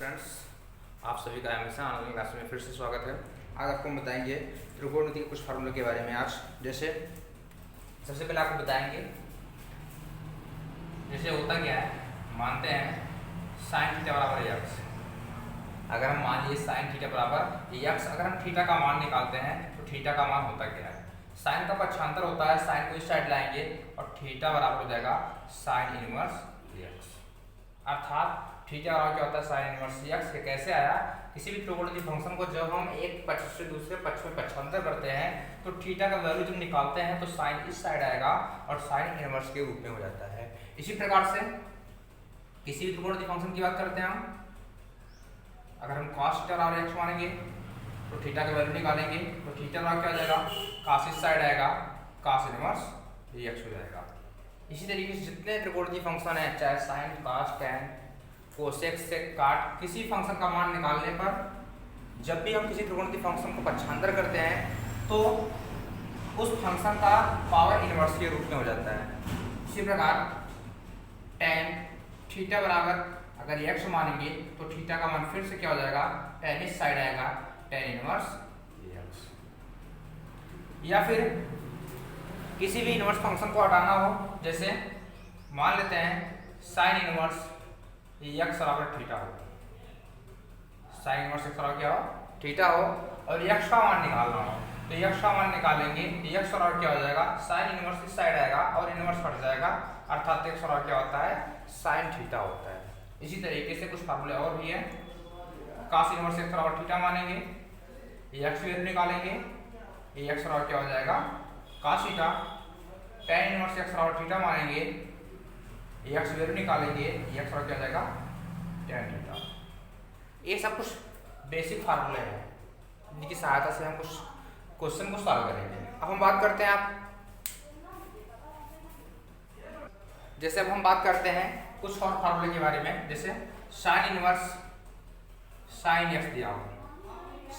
Friends, आप सभी का हमेशा ऑनलाइन क्लास में फिर से स्वागत है। आज आपको हम बताएंगे त्रिकोणमिति के कुछ फार्मूले के बारे में। आज जैसे सबसे पहले आपको बताएंगे जैसे होता क्या है, मानते हैं साइन थीटा बराबर एक्स। अगर हम मान लिए साइन थीटा बराबर एक्स, अगर हम थीटा का मान निकालते हैं तो थीटा का मान होता क्या है, साइन का पक्षांतर होता है। साइन को इस साइड लाएंगे और थीटा बराबर हो जाएगा साइन इनवर्स एक्स। अर्थात थीटा बराबर क्या होता है, साइन इनवर्स एक्स। ये कैसे आया, किसी भी त्रिकोणमितीय फंक्शन को जब हम एक पक्ष से दूसरे पक्ष में पक्षांतर करते हैं तो थीटा का वैल्यू जब निकालते हैं तो साइन इस साइड आएगा और साइन इनवर्स के रूप में हो जाता है। इसी प्रकार से किसी भी त्रिकोणमितीय फंक्शन की बात करते हैं हम, अगर हम cos थीटा बराबर एक्स मानेंगे तो थीटा का वैल्यू निकालेंगे तो थीटा बराबर क्या हो जाएगा, cos इस साइड आएगा, cos इनवर्स एक्स हो जाएगा। इसी तरीके से जितने त्रिकोणमितीय फंक्शन है, चाहे साइन, cos, tan, कोसेक, सेक, काट, किसी फंक्शन का मान निकालने पर जब भी हम किसी त्रिकोणमितीय फंक्शन को पक्षांतर करते हैं तो उस फंक्शन का पावर इनवर्स के रूप में हो जाता है। इसी प्रकार tan थीटा बराबर अगर x मानेंगे तो थीटा का मान फिर से क्या हो जाएगा, tan इस साइड आएगा, tan इनवर्स x। या फिर किसी भी इनवर्स फंक्शन को हटाना हो, जैसे मान लेते हैं साइन इनवर्स x बराबर थीटा हो, साइन इनवर्स x बराबर क्या हो, थीटा हो, और x का मान निकालना हो तो x का मान निकालेंगे, x बराबर क्या हो जाएगा, साइन इनवर्स इस साइड आएगा और इनवर्स हट जाएगा, अर्थात x बराबर क्या होता है, साइन थीटा होता है। इसी तरीके से कुछ फार्मूले और भी है। cos इनवर्स x बराबर थीटा मानेंगे, x वैल्यू निकालेंगे, x बराबर क्या हो जाएगा, cos theta. tan inverse x बराबर थीटा मानेंगे, x वैल्यू निकालेंगे, x बराबर क्या हो जाएगा, tan थीटा। ये सब कुछ बेसिक फार्मूले हैं जिनकी सहायता से हम कुछ क्वेश्चन को सॉल्व करेंगे। अब हम बात करते हैं जैसे अब हम बात करते हैं कुछ और फार्मूले के बारे में। जैसे साइन इनवर्स साइन एक्स दिया हो,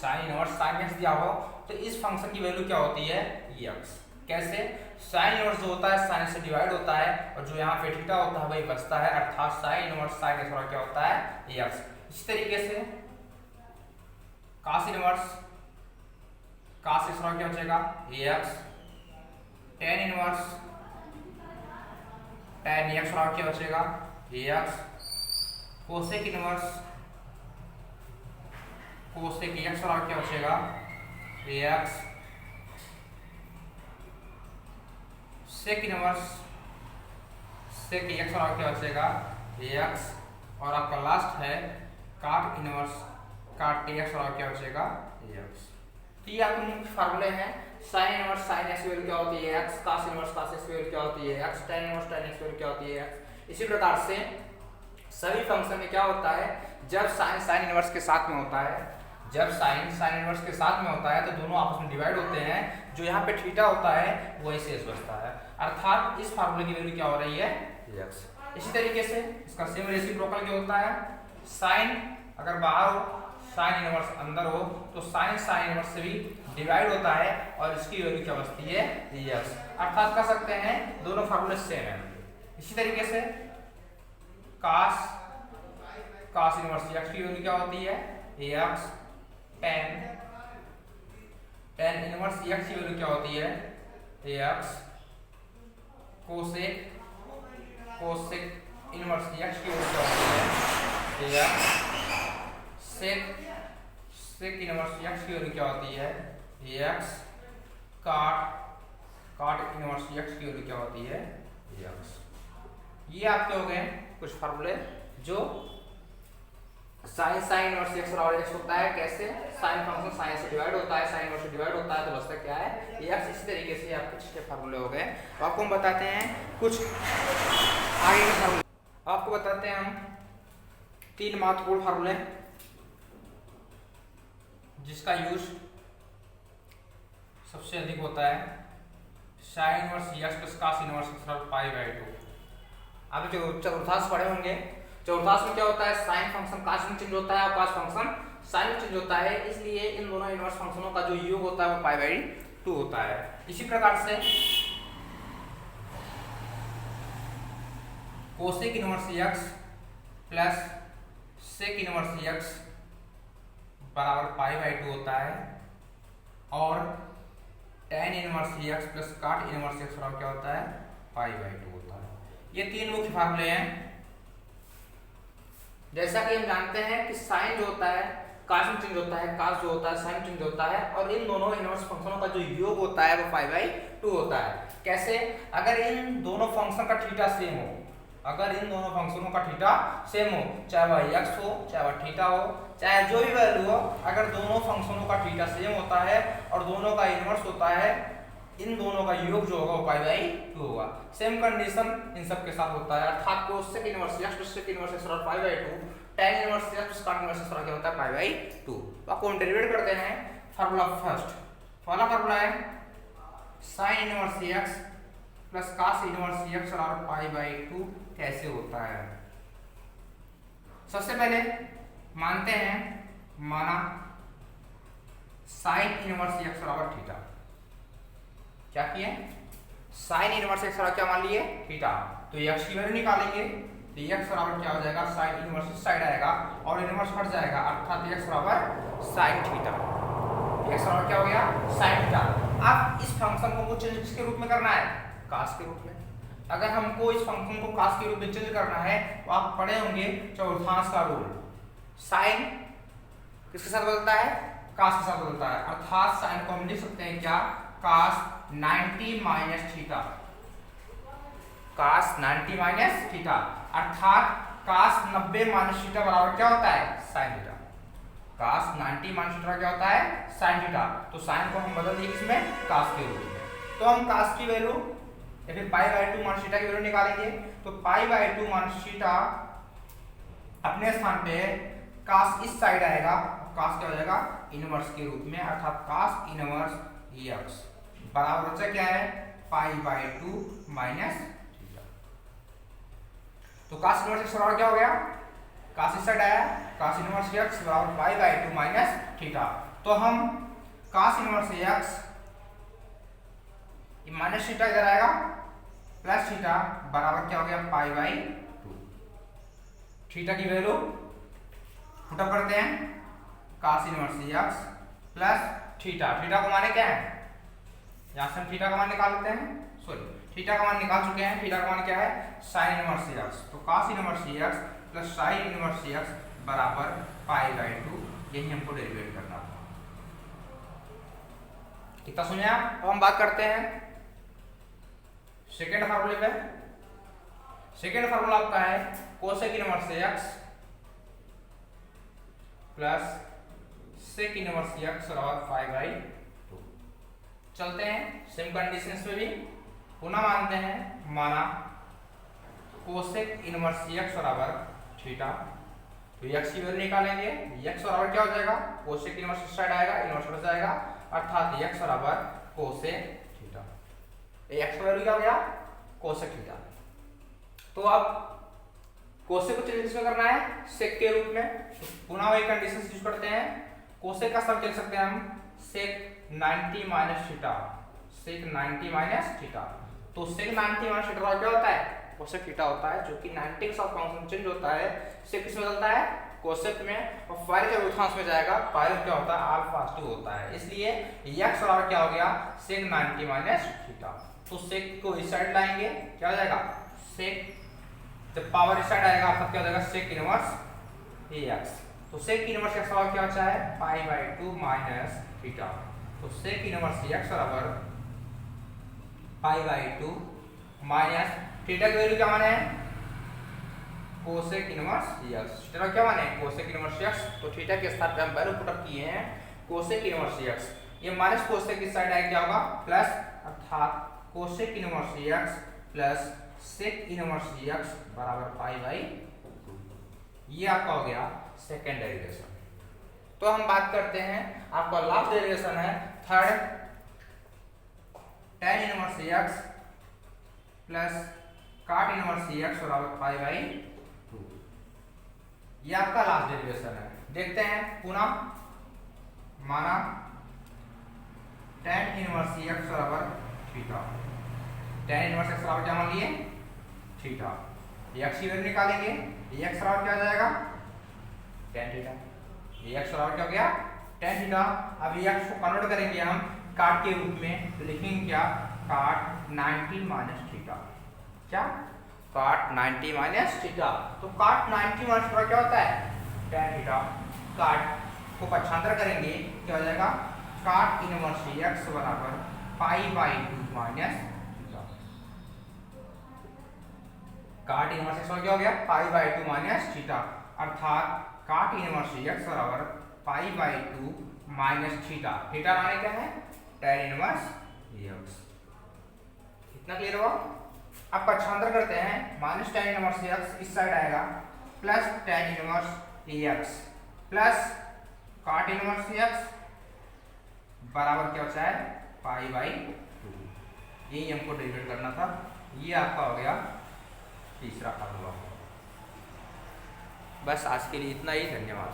साइन इनवर्स साइन एक्स दिया हो तो इस फंक्शन की वैल्यू क्या होती है, एक्स। कैसे, साइन इनवर्स जो होता है साइन से डिवाइड होता है और जो यहाँ पे थीटा होता है वही बचता है, अर्थात साइन इनवर्स साइन एक्स बराबर क्या होता है, एक्स। इसी तरीके से cos इनवर्स cos एक्स बराबर क्या बचेगा, x. tan inverse tan x बराबर क्या बचेगा, x. Cosec inverse cosec x बराबर क्या बचेगा, x. Sec inverse sec x बराबर क्या बचेगा, एक्स। और आपका लास्ट है काट इनवर्स काट एक्स बराबर क्या बचेगा, एक्स। तो ये आपके मुख्य फार्मूले हैं। Sine inverse sine x value क्या होती है, x. cos inverse cos x value क्या होती है, x. tan inverse tan x value क्या होती है, एक्स। इसी प्रकार से सभी फंक्शन में क्या होता है, जब साइन साइन इनवर्स के साथ में होता है, जब साइन साइन इनवर्स के साथ में होता है तो दोनों आपस में डिवाइड होते हैं, जो यहाँ पे थीटा होता है वही शेष बचता है, अर्थात इस फार्मूले की वैल्यू क्या हो रही है, एक्स। इसी तरीके से इसका सेम रेसिप्रोकल क्या होता है, साइन अगर बाहर हो साइन इनवर्स अंदर हो तो साइन साइन इनवर्स से भी डिवाइड होता है और इसकी वैल्यू क्या बचती है, एक्स। अर्थात कह सकते हैं दोनों फार्मूले सेम है। इसी तरीके से cos इनवर्स एक्स की वैल्यू क्या होती है, एक्स। tan इनवर्स एक्स की वैल्यू क्या होती है, एक्स। कोसेक इनवर्स एक्स की वैल्यू क्या होती है, एक्स। सेक इनवर्स एक्स की वैल्यू क्या होती है, एक्स। काट इनवर्स एक्स की वैल्यू क्या होती है, एक्स। ये आपके हो गए कुछ फार्मूले जो साइन इनवर्स एक्स बराबर एक्स होता है। कैसे, साइन फंक्शन साइन से डिवाइड होता है, साइन इनवर्स से डिवाइड होता है तो बचता क्या है, एक्स। इसी तरीके से आपके छह फार्मूले हो गए। आपको हम बताते हैं कुछ आगे के फार्मूले। आपको बताते हैं हम तीन महत्वपूर्ण फार्मूले जिसका यूज सबसे अधिक होता है। Sine inverse x plus cos inverse x बराबर पाई बाई 2। आप जो चतुर्थांश पढ़े होंगे, चतुर्थांश में क्या होता है, साइन फंक्शन cos में चेंज होता है और cos फंक्शन साइन में चेंज होता है, इसलिए इन दोनों इनवर्स फंक्शनों का जो योग होता है वो पाई बाई 2 होता है। इसी प्रकार से cosec inverse x plus sec inverse x बराबर पाई बाई 2 होता है और tan inverse x plus cot inverse x बराबर क्या होता है पाई बाई 2 होता है। ये तीन मुख्य फार्मूले हैं। जैसा कि हम जानते हैं कि साइन जो होता है कास में चेंज होता है, कास जो होता है साइन चेंज होता है, और इन दोनों इनवर्स फंक्शनों का जो योग होता है वो पाई बाई 2 होता है। कैसे? अगर इन दोनों फंक्शन का थीटा सेम हो, अगर इन दोनों फंक्शनों का थीटा सेम हो, चाहे वह एक्स हो चाहे वह थीटा हो चाहे जो भी वैल्यू हो, अगर दोनों फंक्शनों का थीटा सेम होता है और दोनों का इनवर्स होता है, इन दोनों का योग जो होगा वो पाई बाई 2 होगा। सेम कंडीशन इन सब के साथ होता है, अर्थात cosec inverse x plus sec inverse x बराबर pi by 2, tan inverse x plus cot inverse x बराबर क्या होता है पाई बाई 2। अब को हम डेरिवेट करते हैं। फार्मूला फर्स्ट, पहला फार्मूला है sin inverse x plus cos inverse x बराबर पाई बाई 2 कैसे होता है। सबसे पहले मानते हैं, माना sin इनवर्स एक्स बराबर थीटा, क्या किए sin इनवर्स एक्स बराबर क्या मान लिए थीटा, तो एक्स की वैल्यू निकालेंगे तो एक्स बराबर क्या हो जाएगा sin इनवर्स इस साइड आएगा और इनवर्स हट जाएगा, अर्थात एक्स बराबर sin थीटा, एक्स बराबर क्या हो गया sin थीटा। अब इस फंक्शन को चेंज किसके रूप में करना है cos के रूप में। अगर हमको इस फंक्शन को cos के रूप में चेंज करना है तो आप पढ़े होंगे चौर्थांश का रूल, sin किसके साथ बदलता है cos के साथ बदलता है, अर्थात sin को हम लिख सकते हैं क्या cos 90 minus theta, cos 90 minus theta, अर्थात cos 90 माइनस थीटा बराबर क्या होता है sin theta, cos 90 minus theta क्या होता है sin थीटा। तो sin को हम बदल दिए इसमें cos के रूप में, तो हम cos की वैल्यू या फिर पाई बाई 2 माइनस थीटा की वैल्यू निकालेंगे, तो पाई बाई 2 माइनस थीटा अपने स्थान पे cos इस साइड आएगा, cos क्या हो जाएगा इनवर्स के रूप में, अर्थात cos इनवर्स एक्स बराबर बचा क्या है पाई बाई 2 माइनस थीटा। तो cos इनवर्स एक्स बराबर क्या हो गया, cos इस साइड आया, cos इनवर्स एक्स बराबर पाई बाई 2 माइनस थीटा। तो हम cos inverse x minus theta इधर आएगा प्लस थीटा बराबर क्या हो गया पाई बाई 2। थीटा की वैल्यू पुट अप करते हैं, cos inverse x plus theta, theta का मान क्या है, यहां से हम थीटा का मान निकाल लेते हैं, सॉरी थीटा का मान निकाल चुके हैं, थीटा का मान क्या है sin इनवर्स एक्स, तो cos inverse x plus sin inverse x बराबर पाई बाई 2, यही हमको डेरिवेट करना था। कितना सुने आप। अब हम बात करते हैं सेकेंड फार्मूले पे। सेकेंड फार्मूला आपका है cosec inverse x plus sec inverse x बराबर पाई बाई 2। चलते हैं सेम कंडीशंस पे भी पुनः मानते हैं, माना कोसेक इनवर्स एक्स बराबर थीटा, तो एक्स की वैल्यू निकालेंगे, एक्स बराबर क्या हो जाएगा कोसेक इनवर्स इस साइड आएगा, इनवर्स हो जाएगा, अर्थात एक्स बराबर कोसेक थीटा, एक्स की वैल्यू क्या हो गया कोसेक थीटा। तो अब कोसेक को चेंज करना है सेक के रूप में, तो पुनः वही कंडीशन यूज करते हैं, कोसेक का सब चल सकते हैं हम सेक 90 माइनस थीटा, सेक 90 माइनस थीटा, तो सेक 90 माइनस थीटा क्या होता है कोसेक थीटा होता है, जो कि 90 के साथ फंक्शन चेंज होता है, सेक किसमें बदलता है कोसेक में, और पाई के चौर्थांश में जाएगा, पाई क्या होता है अल्फा 2 होता है, इसलिए x बराबर क्या हो गया सेक 90 माइनस थीटा। तो सेक को इस साइड लाएंगे क्या हो जाएगा सेक, जब पावर इस साइड आएगा तब क्या हो जाएगा सेक इनवर्स एक्स, तो सेक इनवर्स एक्स बराबर क्या होता है पाई बाई 2 माइनस थीटा, तो सेक इनवर्स एक्स बराबर पाई बाई 2 माइनस थीटा की वैल्यू क्या माने कोसेक इनवर्स एक्स, थीटा क्या माने कोसेक इनवर्स एक्स, तो थीटा के स्थान पे हम वैल्यू पुट अप किए हैं कोसेक इनवर्स एक्स, ये माइनस कोसेक इस साइड आएगा क्या होगा प्लस, अर्थात cosec inverse x plus sec inverse x बराबर पाई बाई 2, ये आपका हो गया सेकेंड डेरिवेशन। तो हम बात करते हैं आपका लास्ट डेरिवेशन है third, tan inverse x plus cot inverse x बराबर पाई बाई 2, ये आपका लास्ट डेरिवेशन है। देखते हैं पुनः, माना tan इनवर्स एक्स बराबर थीटा, tan इनवर्स एक्स बराबर क्या मान लिए थीटा, एक्स की वैल्यू निकालेंगे, एक्स बराबर क्या आ जाएगा टेन थीटा। ये एक्स बराबर क्या हो गया टेन थीटा। अब ये एक्स को कन्वर्ट करेंगे हम काट के रूप में, तो लिखेंगे क्या काट 90 माइनस थीटा। क्या काट 90 माइनस थीटा। तो काट 90 माइनस थीटा क्या होता है टेन थीटा। काट को पक्षांतर करेंगे क्या हो जाएगा काट इनवर्स एक्स बराबर पाई बाई 2 माइनस थीटा। काट इनवर्स एक्स क्या हो गया पाई बाई 2 माइनस थीटा, अर्थात काट इनवर्स एक्स बराबर pi by 2 minus theta. Theta माने क्या है tan इनवर्स एक्स। इतना क्लियर हुआ। अब पक्षांतर करते हैं, माइनस tan इनवर्स एक्स इस साइड आएगा, plus tan inverse x plus cot inverse x बराबर क्या बचा है पाई बाई 2। यही हमको डेरिवेट करना था। ये आपका हो गया तीसरा फार्मूला। बस आज के लिए इतना ही, धन्यवाद।